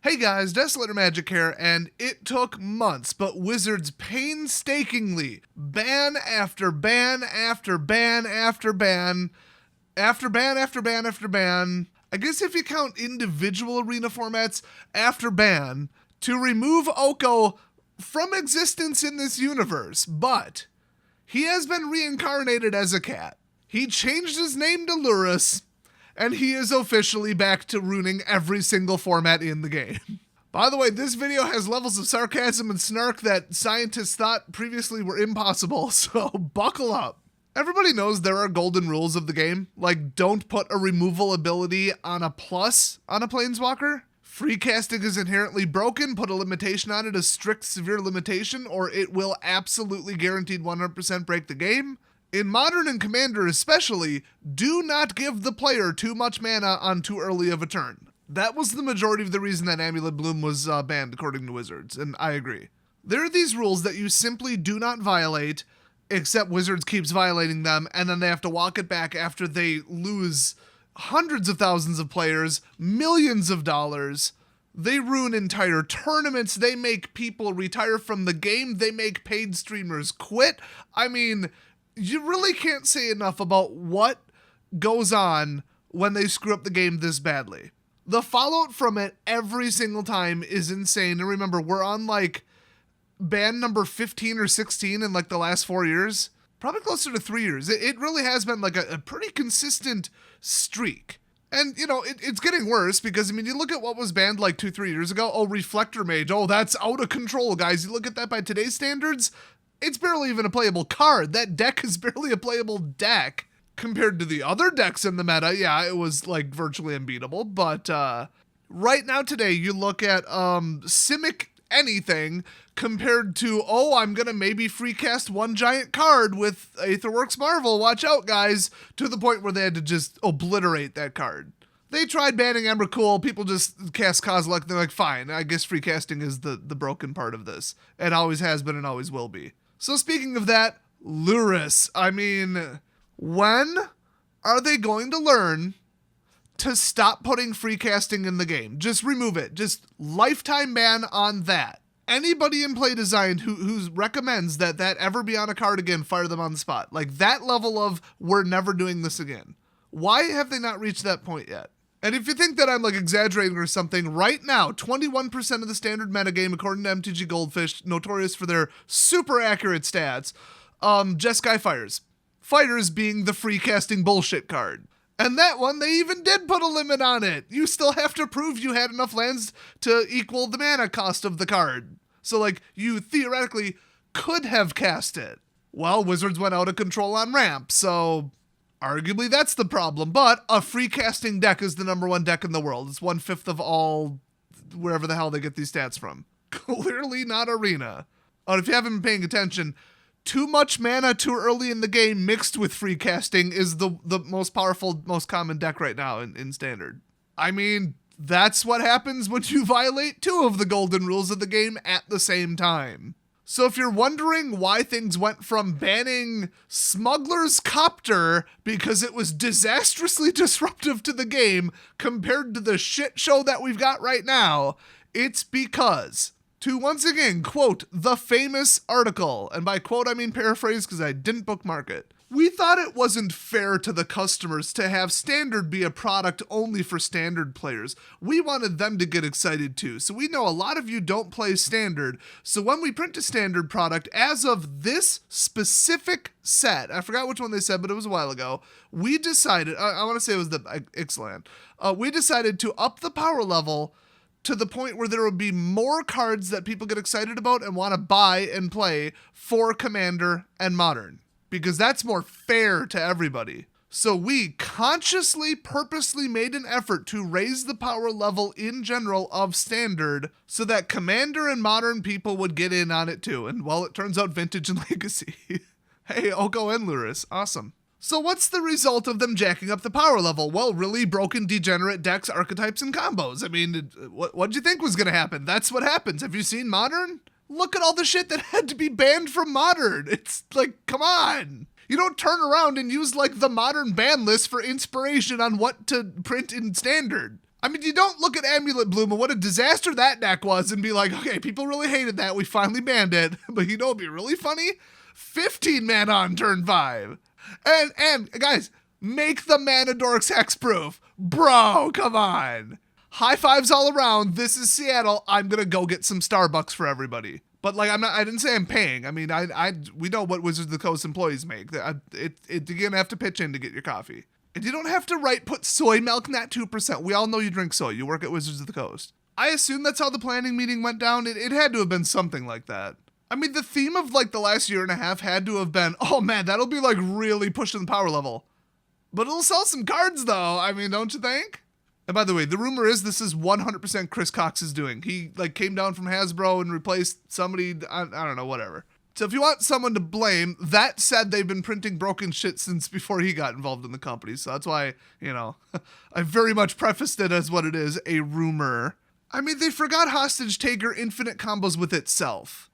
Hey guys, Desolator Magic here, and it took months, but Wizards painstakingly ban after ban after ban after ban after ban after ban after ban, I guess if you count individual arena formats, after ban, to remove Oko from existence in this universe. But he has been reincarnated as a cat. He changed his name to Lurrus, and he is officially back to ruining every single format in the game. By the way, this video has levels of sarcasm and snark that scientists thought previously were impossible, so buckle up. Everybody knows there are golden rules of the game, like don't put a removal ability on a plus on a planeswalker. Free casting is inherently broken, put a limitation on it, a strict severe limitation, or it will absolutely guaranteed 100% break the game. In Modern and Commander especially, do not give the player too much mana on too early of a turn. That was the majority of the reason that Amulet Bloom was banned, according to Wizards, and I agree. There are these rules that you simply do not violate, except Wizards keeps violating them, and then they have to walk it back after they lose hundreds of thousands of players, millions of dollars. They ruin entire tournaments, they make people retire from the game, they make paid streamers quit. I mean, you really can't say enough about what goes on when they screw up the game this badly. The fallout from it every single time is insane. And remember, we're on like ban number 15 or 16 in like the last 4 years. Probably closer to 3 years. It really has been like a pretty consistent streak. And, you know, it's getting worse because, I mean, you look at what was banned like 2-3 years ago. Oh, Reflector Mage. Oh, that's out of control, guys. You look at that by today's standards, it's barely even a playable card. That deck is barely a playable deck compared to the other decks in the meta. Yeah, it was like virtually unbeatable. But right now today, you look at Simic anything compared to, oh, I'm going to maybe free cast one giant card with Aetherworks Marvel. Watch out, guys. To the point where they had to just obliterate that card. They tried banning Emrakul, people just cast Kozilek, they're like, fine, I guess free casting is the broken part of this. It always has been and always will be. So speaking of that, Lurrus, I mean, when are they going to learn to stop putting free casting in the game? Just remove it. Just lifetime ban on that. Anybody in play design who recommends that ever be on a card again, fire them on the spot. Like that level of we're never doing this again. Why have they not reached that point yet? And if you think that I'm like exaggerating or something, right now, 21% of the standard metagame, according to MTG Goldfish, notorious for their super accurate stats, Jeskai Fires. Fires being the free casting bullshit card. And that one, they even did put a limit on it. You still have to prove you had enough lands to equal the mana cost of the card. So like, you theoretically could have cast it. Well, Wizards went out of control on ramp, so arguably that's the problem, but a free casting deck is the #1 deck in the world. It's 1/5 of all, wherever the hell they get these stats from. Clearly not Arena. If you haven't been paying attention, too much mana too early in the game mixed with free casting is the most powerful, most common deck right now in Standard. I mean, that's what happens when you violate 2 of the golden rules of the game at the same time. So if you're wondering why things went from banning Smuggler's Copter because it was disastrously disruptive to the game compared to the shit show that we've got right now, it's because, to once again quote the famous article, and by quote I mean paraphrase because I didn't bookmark it, we thought it wasn't fair to the customers to have Standard be a product only for Standard players. We wanted them to get excited too. So we know a lot of you don't play Standard. So when we print a Standard product, as of this specific set, I forgot which one they said, but it was a while ago, we decided, I want to say it was the Ixalan, we decided to up the power level to the point where there would be more cards that people get excited about and want to buy and play for Commander and Modern, because that's more fair to everybody. So we consciously, purposely made an effort to raise the power level in general of Standard so that Commander and Modern people would get in on it too. And well, it turns out Vintage and Legacy. Hey, Oko and Lurrus, awesome. So what's the result of them jacking up the power level? Well, really broken, degenerate decks, archetypes, and combos. I mean, what'd you think was going to happen? That's what happens. Have you seen Modern? Look at all the shit that had to be banned from Modern. It's like, come on. You don't turn around and use like the Modern ban list for inspiration on what to print in Standard. I mean, you don't look at Amulet Bloom and what a disaster that deck was and be like, okay, people really hated that. We finally banned it. But you know what'd be really funny? 15 mana on turn 5. And guys, make the Mana Dorks hexproof. Bro, come on. High fives all around. This is Seattle. I'm going to go get some Starbucks for everybody. But like, I didn't say I'm paying. I mean, we know what Wizards of the Coast employees make. You're going to have to pitch in to get your coffee. And you don't have to put soy milk, not 2%. We all know you drink soy. You work at Wizards of the Coast. I assume that's how the planning meeting went down. It had to have been something like that. I mean, the theme of like the last year and a half had to have been, oh man, that'll be like really pushing the power level. But it'll sell some cards though. I mean, don't you think? And by the way, the rumor is this is 100% Chris Cox's doing. He like came down from Hasbro and replaced somebody, I don't know, whatever. So if you want someone to blame, that said, they've been printing broken shit since before he got involved in the company. So that's why, you know, I very much prefaced it as what it is, a rumor. I mean, they forgot Hostage Taker infinite combos with itself.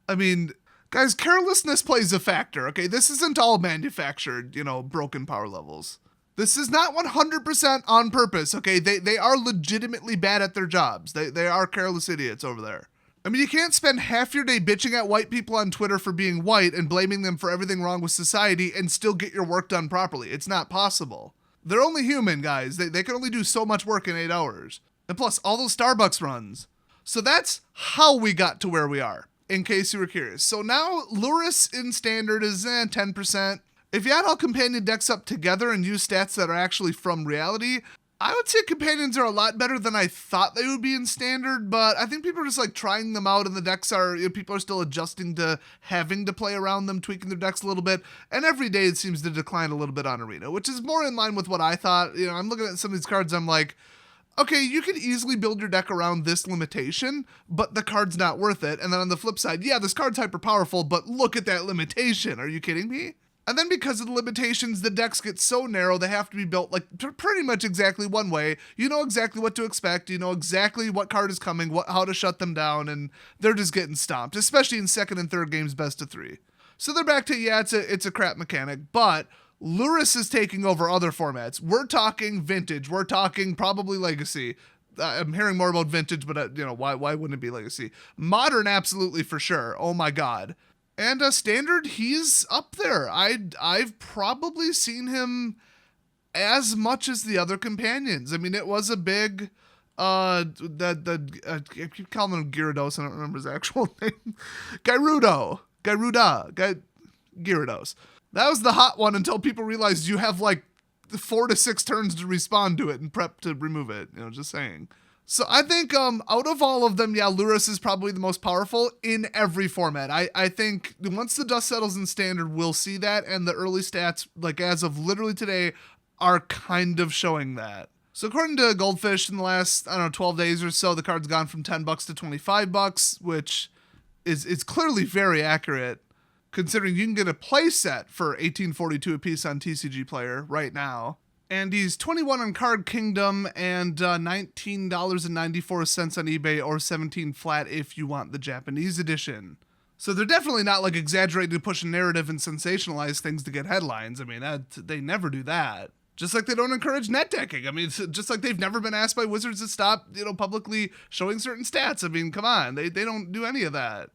I mean, guys, carelessness plays a factor, okay? This isn't all manufactured, you know, broken power levels. This is not 100% on purpose, okay? They are legitimately bad at their jobs. They are careless idiots over there. I mean, you can't spend half your day bitching at white people on Twitter for being white and blaming them for everything wrong with society and still get your work done properly. It's not possible. They're only human, guys. They can only do so much work in 8 hours. And plus, all those Starbucks runs. So that's how we got to where we are, in case you were curious. So now, Lurrus in Standard is 10%. If you add all companion decks up together and use stats that are actually from reality, I would say companions are a lot better than I thought they would be in Standard, but I think people are just like trying them out and the decks are, you know, people are still adjusting to having to play around them, tweaking their decks a little bit, and every day it seems to decline a little bit on Arena, which is more in line with what I thought. You know, I'm looking at some of these cards, I'm like, okay, you could easily build your deck around this limitation, but the card's not worth it. And then on the flip side, yeah, this card's hyper powerful, but look at that limitation. Are you kidding me? And then because of the limitations, the decks get so narrow, they have to be built like pretty much exactly one way. You know exactly what to expect. You know exactly what card is coming, how to shut them down, and they're just getting stomped, especially in second and third games best of 3. So they're back to, yeah, it's a crap mechanic, but Lurrus is taking over other formats. We're talking Vintage. We're talking probably Legacy. I'm hearing more about Vintage, but you know, why wouldn't it be Legacy? Modern, absolutely, for sure. Oh my God. And Standard, he's up there. I've probably seen him as much as the other companions. I mean, it was a big, I keep calling him Gyarados. I don't remember his actual name. Gyarados. That was the hot one until people realized you have like 4 to 6 turns to respond to it and prep to remove it. You know, just saying. So I think out of all of them, yeah, Lurrus is probably the most powerful in every format. I think once the dust settles in Standard, we'll see that, and the early stats, like as of literally today, are kind of showing that. So according to Goldfish, in the last, 12 days or so, the card's gone from $10 to $25, which is clearly very accurate, considering you can get a play set for $18.42 a piece on TCG Player right now. And he's 21 on Card Kingdom and $19.94 on eBay, or 17 flat if you want the Japanese edition. So they're definitely not like exaggerating to push a narrative and sensationalize things to get headlines. I mean, they never do that. Just like they don't encourage net decking. I mean, it's just like they've never been asked by Wizards to stop, publicly showing certain stats. I mean, come on, they don't do any of that.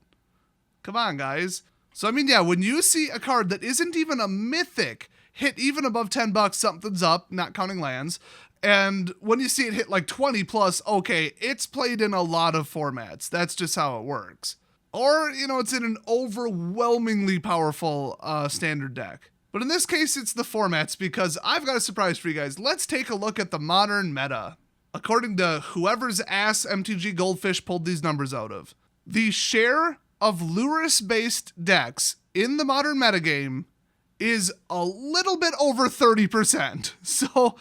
Come on, guys. So I mean, yeah, when you see a card that isn't even a mythic hit even above $10, something's up, not counting lands. And when you see it hit like 20 plus, okay, it's played in a lot of formats. That's just how it works. Or, it's in an overwhelmingly powerful Standard deck. But in this case, it's the formats, because I've got a surprise for you guys. Let's take a look at the modern meta. According to whoever's ass MTG Goldfish pulled these numbers out of, the share of Lurrus-based decks in the modern metagame is a little bit over 30%. So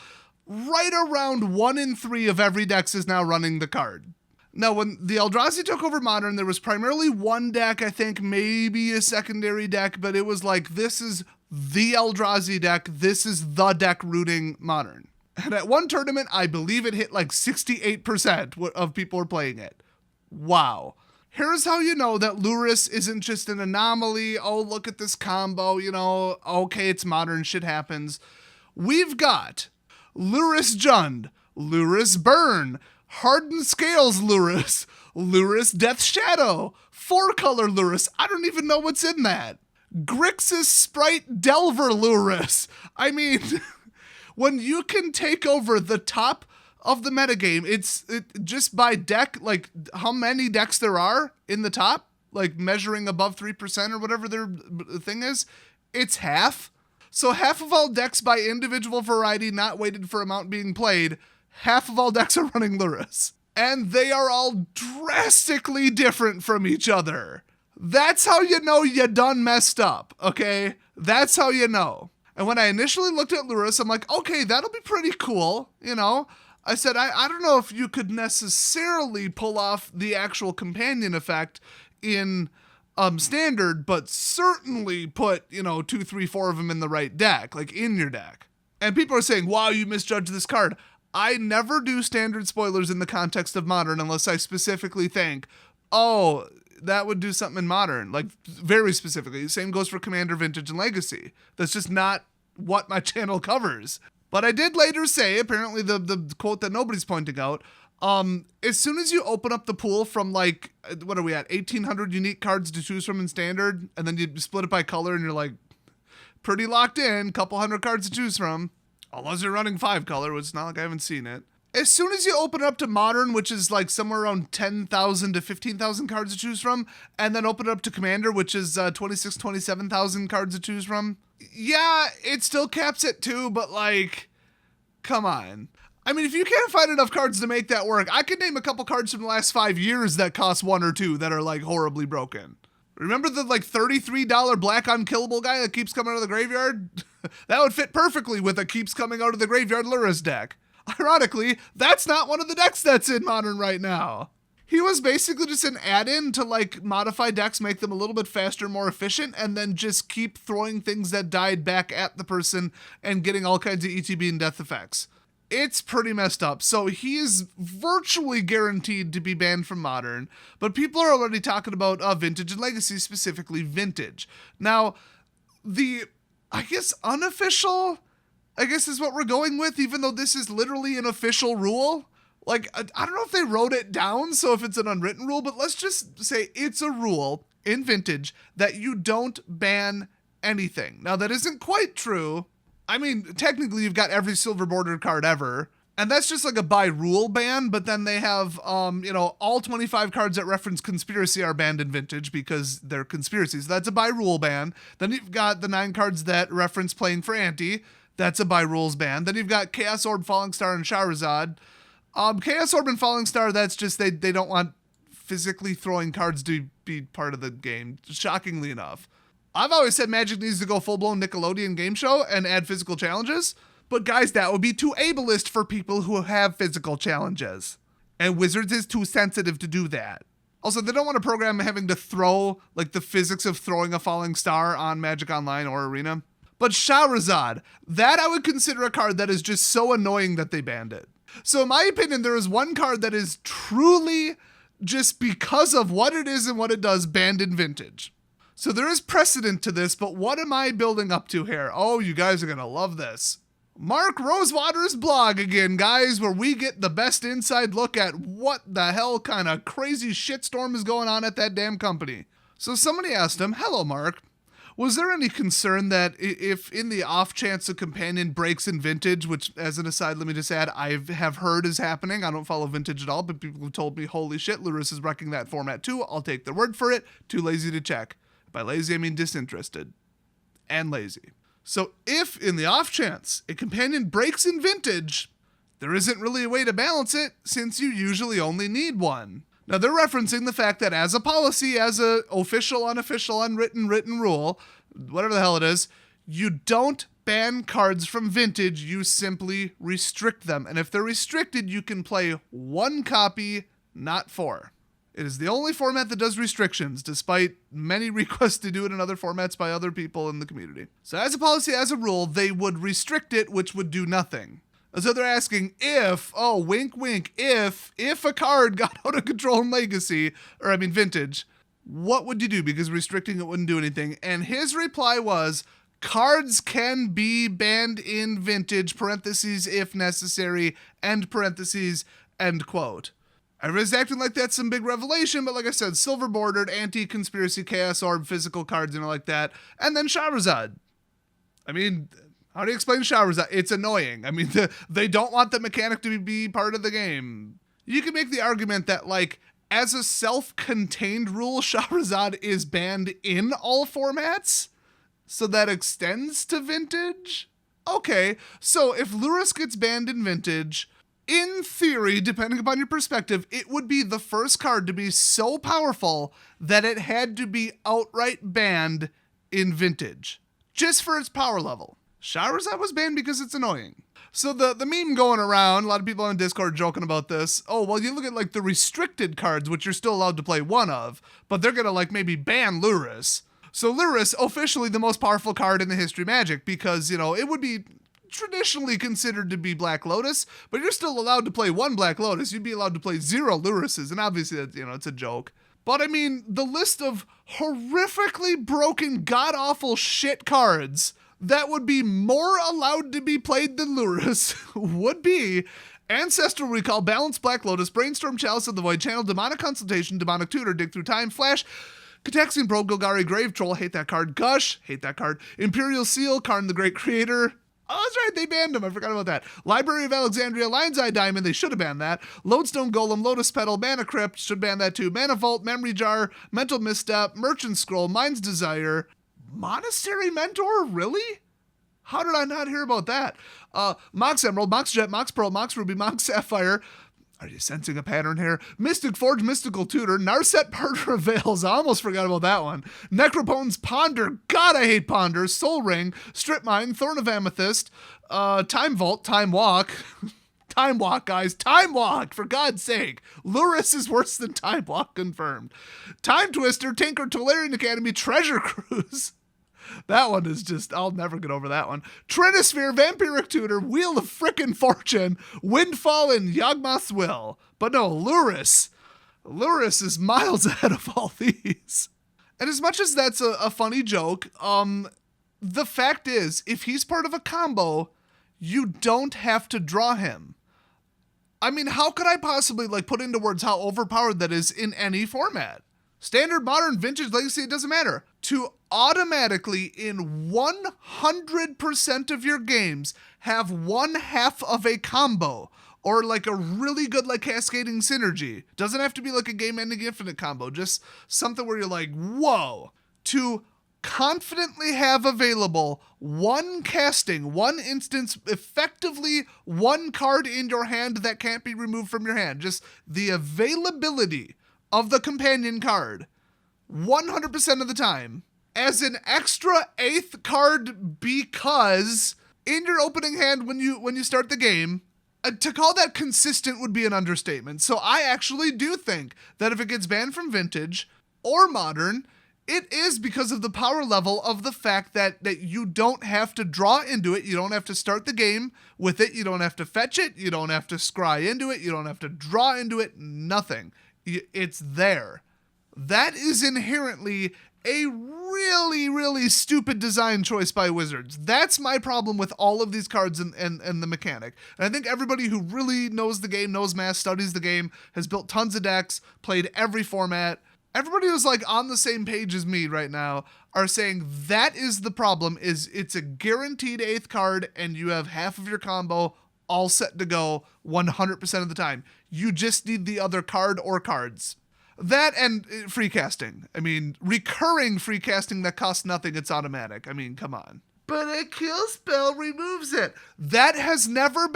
right around 1 in 3 of every deck is now running the card. Now, when the Eldrazi took over Modern, there was primarily one deck, I think maybe a secondary deck, but it was like, this is the Eldrazi deck, this is the deck rooting Modern. And at one tournament, I believe it hit like 68% of people were playing it. Wow. Here's how you know that Lurrus isn't just an anomaly. Oh, look at this combo, okay, it's Modern, shit happens. We've got Lurrus Jund, Lurrus Burn, Hardened Scales Lurrus, Lurrus Death Shadow, 4-color Lurrus. I don't even know what's in that. Grixis Sprite Delver Lurrus. I mean, when you can take over the top of the metagame, it's just by deck, like how many decks there are in the top, like measuring above 3% or whatever their thing is, it's half. So half of all decks by individual variety, not weighted for amount being played, half of all decks are running Lurrus. And they are all drastically different from each other. That's how you know you done messed up, okay? That's how you know. And when I initially looked at Lurrus, I'm like, okay, that'll be pretty cool, you know? I said, I don't know if you could necessarily pull off the actual companion effect in standard, but certainly put, 2, 3, 4 of them in the right deck, like in your deck. And people are saying, wow, you misjudged this card. I never do standard spoilers in the context of modern unless I specifically think, oh, that would do something in modern, like very specifically. Same goes for Commander, Vintage, and Legacy. That's just not what my channel covers. But I did later say, apparently the quote that nobody's pointing out, as soon as you open up the pool from like, what are we at, 1,800 unique cards to choose from in standard, and then you split it by color and you're like, pretty locked in, couple hundred cards to choose from, unless you're running 5-color, which is not like I haven't seen it. As soon as you open it up to modern, which is like somewhere around 10,000 to 15,000 cards to choose from, and then open it up to Commander, which is 26, 27,000 cards to choose from, yeah, it still caps at 2, but like, come on. I mean, if you can't find enough cards to make that work, I could name a couple cards from the last 5 years that cost 1 or 2 that are like horribly broken. Remember the like $33 black unkillable guy that keeps coming out of the graveyard? That would fit perfectly with a keeps coming out of the graveyard Lurrus deck. Ironically, that's not one of the decks that's in Modern right now. He was basically just an add-in to like modify decks, make them a little bit faster, more efficient, and then just keep throwing things that died back at the person and getting all kinds of ETB and death effects. It's pretty messed up. So he is virtually guaranteed to be banned from Modern, but people are already talking about Vintage and Legacy, specifically Vintage. Now, the, I guess, unofficial, is what we're going with, even though this is literally an official rule. Like, I don't know if they wrote it down, so if it's an unwritten rule, but let's just say it's a rule in Vintage that you don't ban anything. Now, that isn't quite true. I mean, technically, you've got every silver bordered card ever, and that's just like a by rule ban, but then they have, all 25 cards that reference conspiracy are banned in Vintage because they're conspiracies. So that's a by rule ban. Then you've got the 9 cards that reference playing for Ante. That's a by rules ban. Then you've got Chaos Orb, Falling Star, and Shahrazad. Chaos Orb and Falling Star, that's just they don't want physically throwing cards to be part of the game, shockingly enough. I've always said Magic needs to go full-blown Nickelodeon game show and add physical challenges, but guys, that would be too ableist for people who have physical challenges. And Wizards is too sensitive to do that. Also, they don't want a program having to throw, like, the physics of throwing a Falling Star on Magic Online or Arena. But Shahrazad, that I would consider a card that is just so annoying that they banned it. So in my opinion, there is one card that is truly, just because of what it is and what it does, banned in Vintage. So there is precedent to this, but what am I building up to here? Oh, you guys are going to love this. Mark Rosewater's blog again, guys, where we get the best inside look at what the hell kind of crazy shitstorm is going on at that damn company. So somebody asked him, hello, Mark. Was there any concern that if in the off chance a companion breaks in Vintage, which as an aside, let me just add, I have heard is happening. I don't follow Vintage at all, but people have told me, holy shit, Lurrus is wrecking that format too. I'll take their word for it. Too lazy to check. By lazy, I mean disinterested. And lazy. So if, in the off chance, a companion breaks in Vintage, there isn't really a way to balance it, since you usually only need one. Now, they're referencing the fact that as a policy, as a official, unofficial, unwritten, written rule, whatever the hell it is, you don't ban cards from Vintage, you simply restrict them. And if they're restricted, you can play 1 copy, not 4. It is the only format that does restrictions, despite many requests to do it in other formats by other people in the community. So as a policy, as a rule, they would restrict it, which would do nothing. So they're asking if, oh, wink, wink, if a card got out of control in Legacy, Vintage, what would you do? Because restricting it wouldn't do anything. And his reply was, Cards can be banned in Vintage, parentheses, if necessary, end parentheses, end quote. Everybody's acting like that's some big revelation, but like I said, silver bordered, anti-conspiracy, chaos orb, physical cards, like that. And then Shahrazad. I mean, how do you explain Shahrazad? It's annoying. I mean, they don't want the mechanic to be part of the game. You can make the argument that, like, as a self-contained rule, Shahrazad is banned in all formats, so that extends to Vintage. Okay, so if Lurrus gets banned in Vintage, in theory, depending upon your perspective, it would be the first card to be so powerful that it had to be outright banned in Vintage, just for its power level. Shahrazad was banned because it's annoying. So the meme going around, a lot of people on Discord joking about this. Oh, well, you look at like the restricted cards, which you're still allowed to play one of, but they're gonna like maybe ban Lurrus. So Lurrus, officially the most powerful card in the history of Magic, because, it would be traditionally considered to be Black Lotus, but you're still allowed to play one Black Lotus. You'd be allowed to play 0 Lurruses, and obviously that, it's a joke. But I mean, the list of horrifically broken, god-awful shit cards that would be more allowed to be played than Lurrus would be Ancestral Recall, Balanced Black Lotus, Brainstorm, Chalice of the Void, Channel, Demonic Consultation, Demonic Tutor, Dig Through Time, Flash, Cataxian Probe, Golgari, Grave Troll, hate that card, Gush, hate that card, Imperial Seal, Karn the Great Creator. Oh, that's right, they banned him. I forgot about that. Library of Alexandria, Lion's Eye Diamond, they should have banned that. Lodestone Golem, Lotus Petal, Mana Crypt, should ban that too. Mana Vault, Memory Jar, Mental Misstep, Merchant Scroll, Mind's Desire. Monastery Mentor? Really? How did I not hear about that? Mox Emerald, Mox Jet, Mox Pearl, Mox Ruby, Mox Sapphire. Are you sensing a pattern here? Mystic Forge, Mystical Tutor, Narset Partner of Veils. I almost forgot about that one. Necropone's Ponder. God, I hate Ponder. Soul Ring, Strip Mine, Thorn of Amethyst, Time Vault, Time Walk. Time Walk, guys. Time Walk, for God's sake. Lurrus is worse than Time Walk, confirmed. Time Twister, Tinker, Tolarian Academy, Treasure Cruise. That one is just, I'll never get over that one. Trinisphere, Vampiric Tutor, Wheel of Frickin' Fortune, Windfall, and Yawgmoth's Will. But no, Lurrus. Lurrus is miles ahead of all these. And as much as that's a funny joke, the fact is, if he's part of a combo, you don't have to draw him. I mean, how could I possibly put into words how overpowered that is in any format? Standard, Modern, Vintage, Legacy, it doesn't matter. To automatically, in 100% of your games, have one half of a combo, or a really good cascading synergy. Doesn't have to be a game-ending infinite combo, just something where you're like, whoa. To confidently have available one casting, one instance, effectively one card in your hand that can't be removed from your hand. Just the availability of the companion card 100% of the time as an extra 8th card, because in your opening hand when you start the game, to call that consistent would be an understatement. So I actually do think that if it gets banned from Vintage or Modern, it is because of the power level of the fact that you don't have to draw into it. You don't have to start the game with it. You don't have to fetch it. You don't have to scry into it. You don't have to draw into it. Nothing. It's there. That is inherently a really, really stupid design choice by Wizards. That's my problem with all of these cards and the mechanic. And I think everybody who really knows the game, knows Math, studies the game, has built tons of decks, played every format. Everybody who's on the same page as me right now are saying that is the problem, is it's a guaranteed 8th card and you have half of your combo all set to go 100% of the time. You just need the other card or cards. That and free casting. I mean, recurring free casting that costs nothing, it's automatic. I mean, come on. But a kill spell removes it. That has never,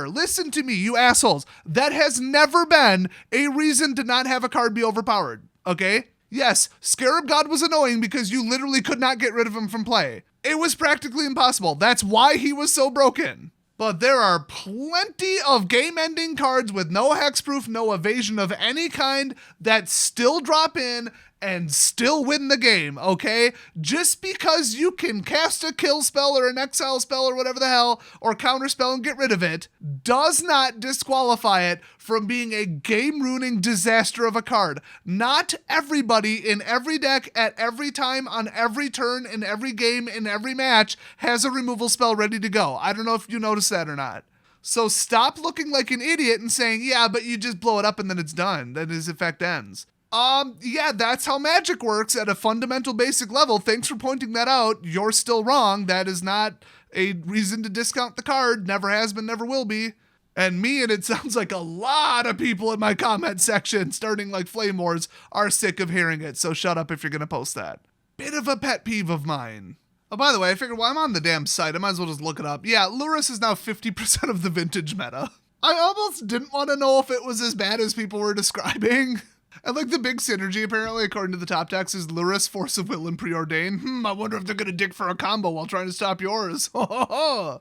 listen to me, you assholes. That has never been a reason to not have a card be overpowered, okay? Yes, Scarab God was annoying because you literally could not get rid of him from play. It was practically impossible. That's why he was so broken. But there are plenty of game-ending cards with no hexproof, no evasion of any kind that still drop in and still win the game, okay? Just because you can cast a kill spell or an exile spell or whatever the hell, or counter spell and get rid of it, does not disqualify it from being a game-ruining disaster of a card. Not everybody in every deck at every time on every turn in every game in every match has a removal spell ready to go. I don't know if you noticed that or not. So stop looking like an idiot and saying, yeah, but you just blow it up and then it's done. Then his effect ends. Yeah, that's how Magic works at a fundamental basic level. Thanks for pointing that out. You're still wrong. That is not a reason to discount the card. Never has been, never will be. And me, and it sounds like a lot of people in my comment section, starting like Flame Wars, are sick of hearing it. So shut up if you're going to post that. Bit of a pet peeve of mine. Oh, by the way, I figured, well, I'm on the damn site. I might as well just look it up. Yeah, Lurrus is now 50% of the vintage meta. I almost didn't want to know if it was as bad as people were describing. And like the big synergy, apparently, according to the top text, is Lurrus, Force of Will, and Preordain. I wonder if they're going to dig for a combo while trying to stop yours. I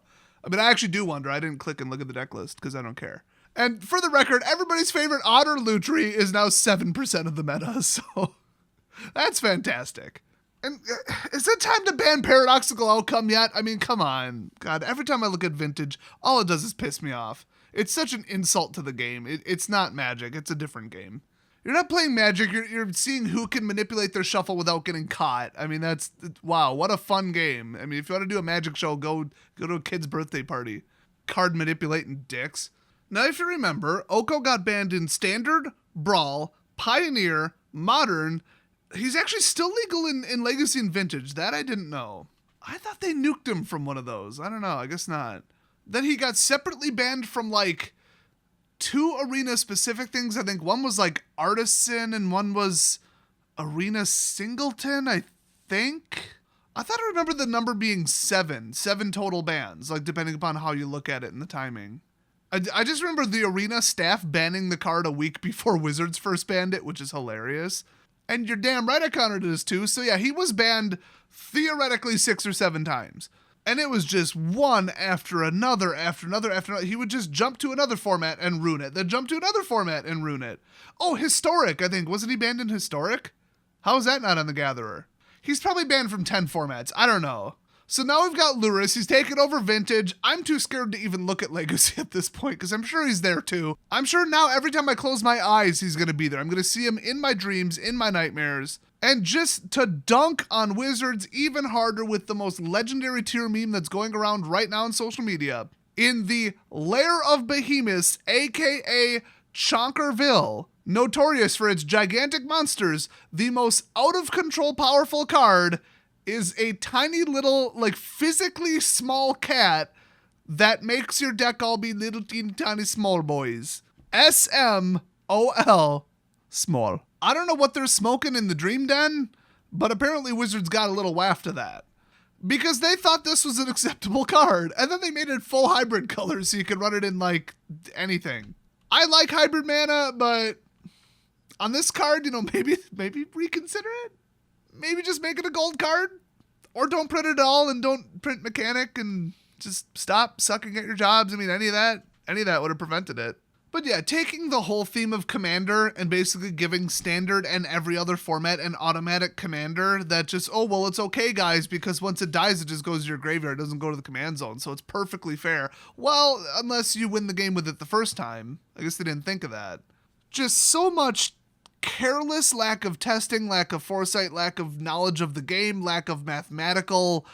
mean, I actually do wonder. I didn't click and look at the deck list because I don't care. And for the record, everybody's favorite otter Lutri is now 7% of the meta, so that's fantastic. And is it time to ban Paradoxical Outcome yet? I mean, come on. God, every time I look at Vintage, all it does is piss me off. It's such an insult to the game. It's not Magic. It's a different game. You're not playing Magic. You're seeing who can manipulate their shuffle without getting caught. I mean, wow, what a fun game. I mean, if you want to do a Magic show, go to a kid's birthday party. Card manipulating dicks. Now, if you remember, Oko got banned in Standard, Brawl, Pioneer, Modern. He's actually still legal in Legacy and Vintage. That I didn't know. I thought they nuked him from one of those. I don't know. I guess not. Then he got separately banned from like 2 arena-specific things. I think one was like Artisan and one was Arena Singleton, I think. I thought I remember the number being 7 total bans, like depending upon how you look at it and the timing. I just remember the arena staff banning the card a week before Wizards first banned it, which is hilarious. And you're damn right I counted it as 2. So yeah, he was banned theoretically 6 or 7 times. And it was just one after another, after another, after another. He would just jump to another format and ruin it. Then jump to another format and ruin it. Oh, Historic, I think. Wasn't he banned in Historic? How is that not on the Gatherer? He's probably banned from 10 formats. I don't know. So now we've got Lurrus. He's taken over Vintage. I'm too scared to even look at Legacy at this point because I'm sure he's there too. I'm sure now every time I close my eyes, he's going to be there. I'm going to see him in my dreams, in my nightmares. And just to dunk on Wizards even harder with the most legendary tier meme that's going around right now on social media. In the Lair of Behemoths, aka Chonkerville, notorious for its gigantic monsters, the most out-of-control powerful card is a tiny little, like, physically small cat that makes your deck all be little teeny tiny small boys. SMOL, small. I don't know what they're smoking in the Dream Den, but apparently Wizards got a little waft to that. Because they thought this was an acceptable card, and then they made it full hybrid colors so you could run it in, like, anything. I like hybrid mana, but on this card, you know, maybe reconsider it? Maybe just make it a gold card? Or don't print it at all and don't print Mechanic and just stop sucking at your jobs. I mean, any of that would have prevented it. But yeah, taking the whole theme of Commander and basically giving Standard and every other format an automatic Commander that just, oh, well, it's okay, guys, because once it dies, it just goes to your graveyard. It doesn't go to the command zone, so it's perfectly fair. Well, unless you win the game with it the first time. I guess they didn't think of that. Just so much careless lack of testing, lack of foresight, lack of knowledge of the game, lack of mathematical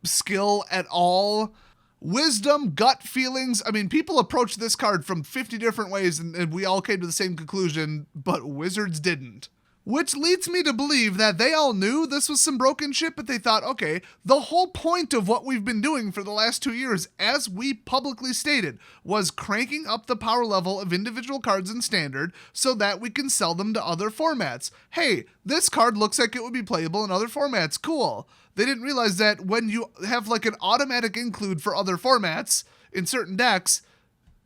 skill at all. Wisdom, gut feelings. I mean, people approached this card from 50 different ways and we all came to the same conclusion, but Wizards didn't. Which leads me to believe that they all knew this was some broken shit, but they thought, okay, the whole point of what we've been doing for the last 2 years, as we publicly stated, was cranking up the power level of individual cards in Standard so that we can sell them to other formats. Hey, this card looks like it would be playable in other formats. Cool. They didn't realize that when you have like an automatic include for other formats in certain decks,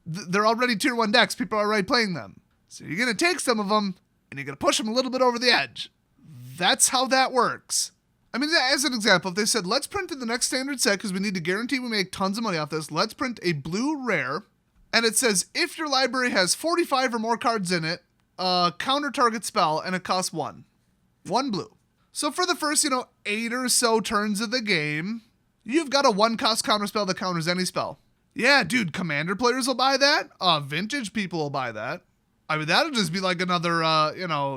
they're already tier 1 decks. People are already playing them. So you're going to take some of them and you're going to push them a little bit over the edge. That's how that works. I mean, as an example, if they said, let's print in the next Standard set because we need to guarantee we make tons of money off this, let's print a blue rare, and it says, if your library has 45 or more cards in it, counter target spell, and it costs 1. 1 blue. So for the first, 8 or so turns of the game, you've got a 1-cost counterspell that counters any spell. Yeah, dude, Commander players will buy that. Vintage people will buy that. I mean, that'll just be like another,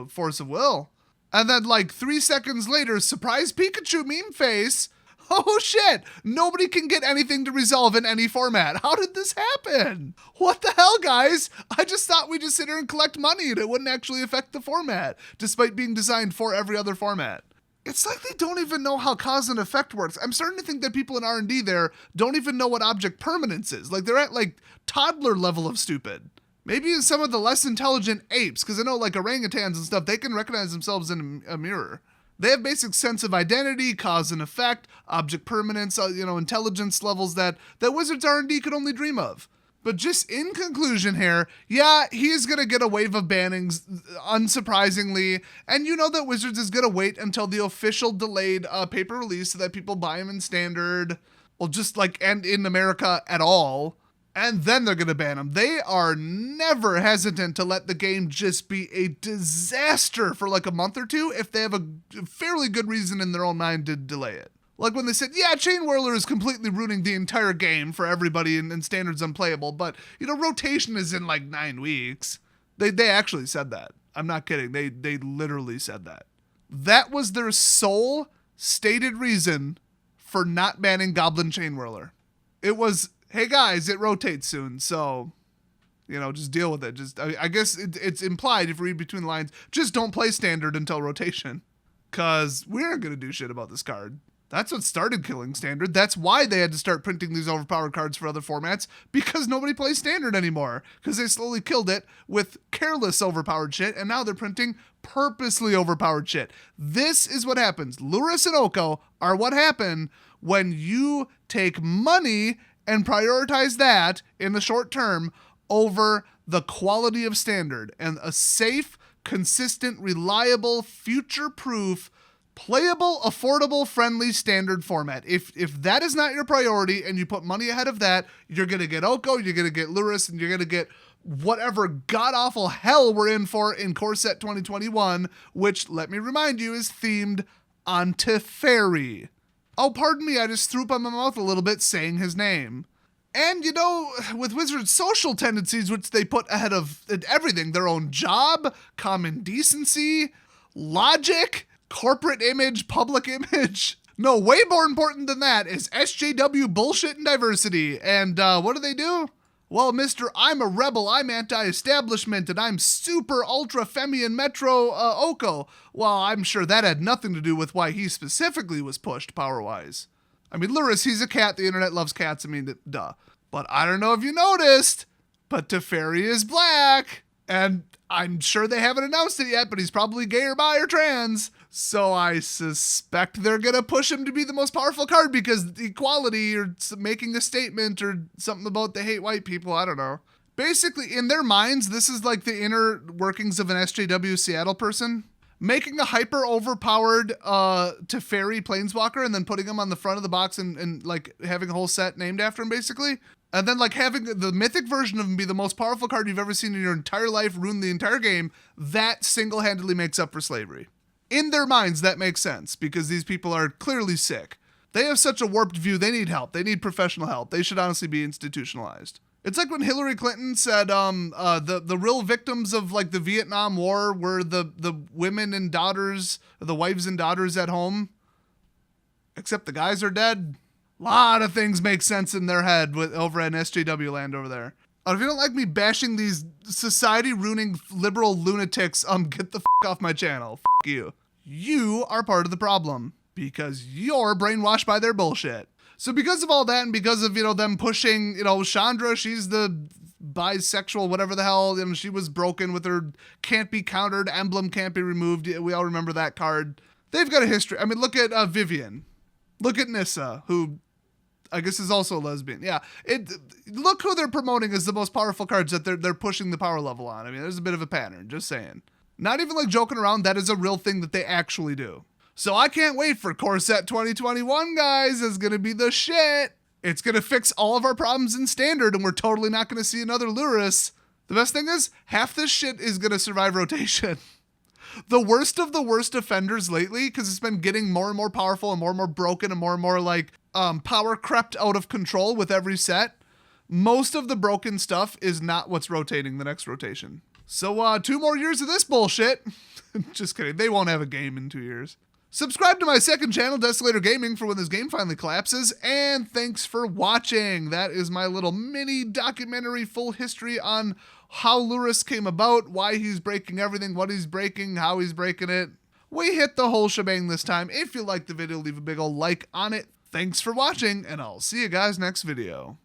force of will. And then, 3 seconds later, surprise Pikachu meme face. Oh shit, nobody can get anything to resolve in any format. How did this happen? What the hell, guys? I just thought we'd just sit here and collect money and it wouldn't actually affect the format, despite being designed for every other format. It's like they don't even know how cause and effect works. I'm starting to think that people in R&D there don't even know what object permanence is. Like, they're at, toddler level of stupid. Maybe some of the less intelligent apes, because I know, orangutans and stuff, they can recognize themselves in a mirror. They have basic sense of identity, cause and effect, object permanence, intelligence levels that Wizards R&D could only dream of. But just in conclusion here, yeah, he's going to get a wave of bannings, unsurprisingly. And you know that Wizards is going to wait until the official delayed paper release so that people buy him in standard, and in America at all. And then they're going to ban them. They are never hesitant to let the game just be a disaster for a month or two if they have a fairly good reason in their own mind to delay it. Like when they said, yeah, Chain Whirler is completely ruining the entire game for everybody and standard's unplayable, but, rotation is in 9 weeks. They actually said that. I'm not kidding. They literally said that. That was their sole stated reason for not banning Goblin Chain Whirler. It was, hey guys, it rotates soon, so, just deal with it. I guess it's implied if you read between the lines, just don't play standard until rotation. Because we aren't going to do shit about this card. That's what started killing standard. That's why they had to start printing these overpowered cards for other formats, because nobody plays standard anymore. Because they slowly killed it with careless overpowered shit, and now they're printing purposely overpowered shit. This is what happens. Lurrus and Oko are what happen when you take money and prioritize that in the short term over the quality of standard and a safe, consistent, reliable, future-proof, playable, affordable, friendly standard format. If that is not your priority and you put money ahead of that, you're going to get Oko, you're going to get Lurrus, and you're going to get whatever god-awful hell we're in for in Core Set 2021, which, let me remind you, is themed on Teferi. Oh, pardon me, I just threw up on my mouth a little bit saying his name. And, with Wizards' social tendencies, which they put ahead of everything, their own job, common decency, logic, corporate image, public image. No, way more important than that is SJW bullshit and diversity. And what do? Well, Mr. I'm a rebel, I'm anti-establishment, and I'm super ultra femian metro Oko. Well, I'm sure that had nothing to do with why he specifically was pushed power-wise. I mean, Lurrus, he's a cat, the internet loves cats, duh. But I don't know if you noticed, but Teferi is black. And I'm sure they haven't announced it yet, but he's probably gay or bi or trans. So I suspect they're going to push him to be the most powerful card because equality or making a statement or something about they hate white people. I don't know. Basically, in their minds, this is like the inner workings of an SJW Seattle person. Making a hyper overpowered Teferi Planeswalker and then putting him on the front of the box and having a whole set named after him, basically. And then having the mythic version of him be the most powerful card you've ever seen in your entire life, ruin the entire game, that single-handedly makes up for slavery. In their minds, that makes sense, because these people are clearly sick. They have such a warped view, they need help. They need professional help. They should honestly be institutionalized. It's like when Hillary Clinton said the real victims of the Vietnam War were the women and daughters, the wives and daughters at home. Except the guys are dead. A lot of things make sense in their head over at SJW land over there. If you don't like me bashing these society-ruining liberal lunatics, get the f*** off my channel. F*** you. You are part of the problem because you're brainwashed by their bullshit. So because of all that and because of, them pushing, Chandra, she's the bisexual, whatever the hell, she was broken with her can't be countered, emblem can't be removed. We all remember that card. They've got a history. I mean, look at Vivian. Look at Nissa, who I guess is also a lesbian. Yeah. Look who they're promoting as the most powerful cards that they're pushing the power level on. I mean, there's a bit of a pattern, just saying. Not even joking around, that is a real thing that they actually do. So I can't wait for Core Set 2021, guys. It's going to be the shit. It's going to fix all of our problems in standard, and we're totally not going to see another Lurrus. The best thing is, half this shit is going to survive rotation. the worst of the worst offenders lately, because it's been getting more and more powerful and more broken and more like power crept out of control with every set. Most of the broken stuff is not what's rotating the next rotation. So 2 more years of this bullshit. Just kidding. They won't have a game in 2 years. Subscribe to my second channel, Desolator Gaming, for when this game finally collapses, and thanks for watching. That is my little mini documentary full history on how Lurrus came about, why he's breaking everything, what he's breaking, how he's breaking it. We hit the whole shebang this time. If you liked the video, leave a big ol' like on it. Thanks for watching, and I'll see you guys next video.